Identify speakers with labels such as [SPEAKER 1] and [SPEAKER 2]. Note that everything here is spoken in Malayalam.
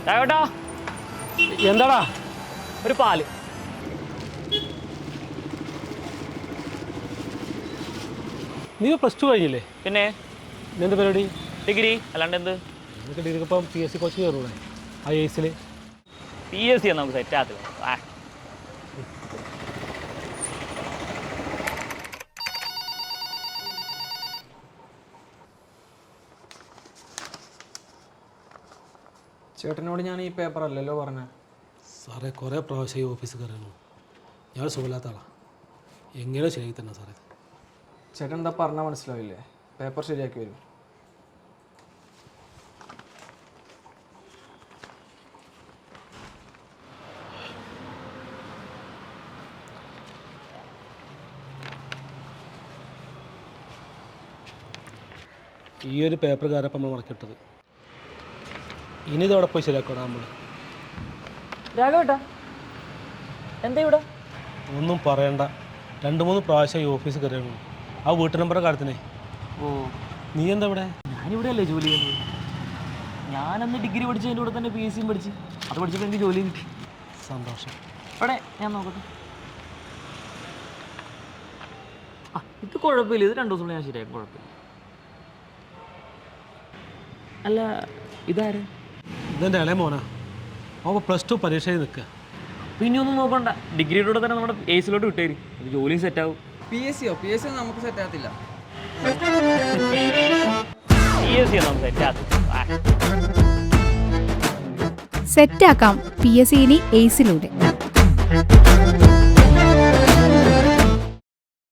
[SPEAKER 1] ചേട്ടാ
[SPEAKER 2] എന്താടാ?
[SPEAKER 1] ഒരു പാല്.
[SPEAKER 2] നീ +2 കഴിഞ്ഞില്ലേ?
[SPEAKER 1] പിന്നെ
[SPEAKER 2] എന്ത് പരിപാടി?
[SPEAKER 1] ഡിഗ്രി അല്ലാണ്ട് എന്ത്?
[SPEAKER 2] നിനക്ക് ഡിഗ്രി ഇപ്പം PSC കോച്ചിങ് കയറൂടെ IAS?
[SPEAKER 1] PSC നമുക്ക് സെറ്റ് ആകത്തില്ല.
[SPEAKER 3] ചേട്ടനോട് ഞാൻ ഈ പേപ്പർ അല്ലല്ലോ പറഞ്ഞ.
[SPEAKER 2] സാറേ കുറേ പ്രാവശ്യം ഈ ഓഫീസിൽ കയറണം. ഞാൻ സുഖമില്ലാത്ത ആളാണ്. എങ്ങനെയോ ശരിയാക്കി തന്നെ സാറേ.
[SPEAKER 3] ചേട്ടൻ എന്താ പറഞ്ഞാൽ മനസ്സിലാവില്ലേ? പേപ്പർ ശരിയാക്കി വരും.
[SPEAKER 2] ഈ ഒരു പേപ്പർ കാരപ്പം നമ്മൾ മറക്കിട്ടത്. ഇനി ഇതവിടെ പോയി ശരിയാക്കണം നമ്മൾ.
[SPEAKER 1] രാഘവേട്ടാ എന്താ ഇവിടെ?
[SPEAKER 2] ഒന്നും പറയണ്ട. 2-3 പ്രാവശ്യം ഈ ഓഫീസിൽ കയറിയാണ്. ആ വീട്ടു നമ്പർ കാര്യത്തിനെ.
[SPEAKER 1] ഓ,
[SPEAKER 2] നീ എന്താ ഇവിടെ?
[SPEAKER 1] ഞാനിവിടെ അല്ലേ ജോലി ചെയ്യുന്നത്. ഞാനന്ന് ഡിഗ്രി പഠിച്ചതിൻ്റെ കൂടെ തന്നെ PSC പഠിച്ച്. അത് പഠിച്ചപ്പോൾ എനിക്ക് ജോലി കിട്ടി.
[SPEAKER 2] സന്തോഷം.
[SPEAKER 1] അവിടെ ഞാൻ നോക്കട്ടെ. ഇത് കുഴപ്പമില്ല. ഇത് 2 ദിവസം ഞാൻ ശരിയാക്കും. കുഴപ്പമില്ല. അല്ല ഇതാര്?
[SPEAKER 2] ഇതെൻ്റെ ഇളയ മോനാ. അവൻ +2 പരീക്ഷയിൽ നിൽക്കുക.
[SPEAKER 1] പിന്നെ ഒന്നും നോക്കണ്ട. ഡിഗ്രിയുടെ കൂടെ തന്നെ നമ്മുടെ ACയിലോട്ട് വിട്ടേരി. ഇത് ജോലിയും സെറ്റാവും.
[SPEAKER 3] PSC നമുക്ക് സെറ്റ് ആകത്തില്ല.
[SPEAKER 1] PSC നമുക്ക് സെറ്റാകത്തില്ല.
[SPEAKER 4] സെറ്റാക്കാം PSC ഇനി ACയിലൂടെ.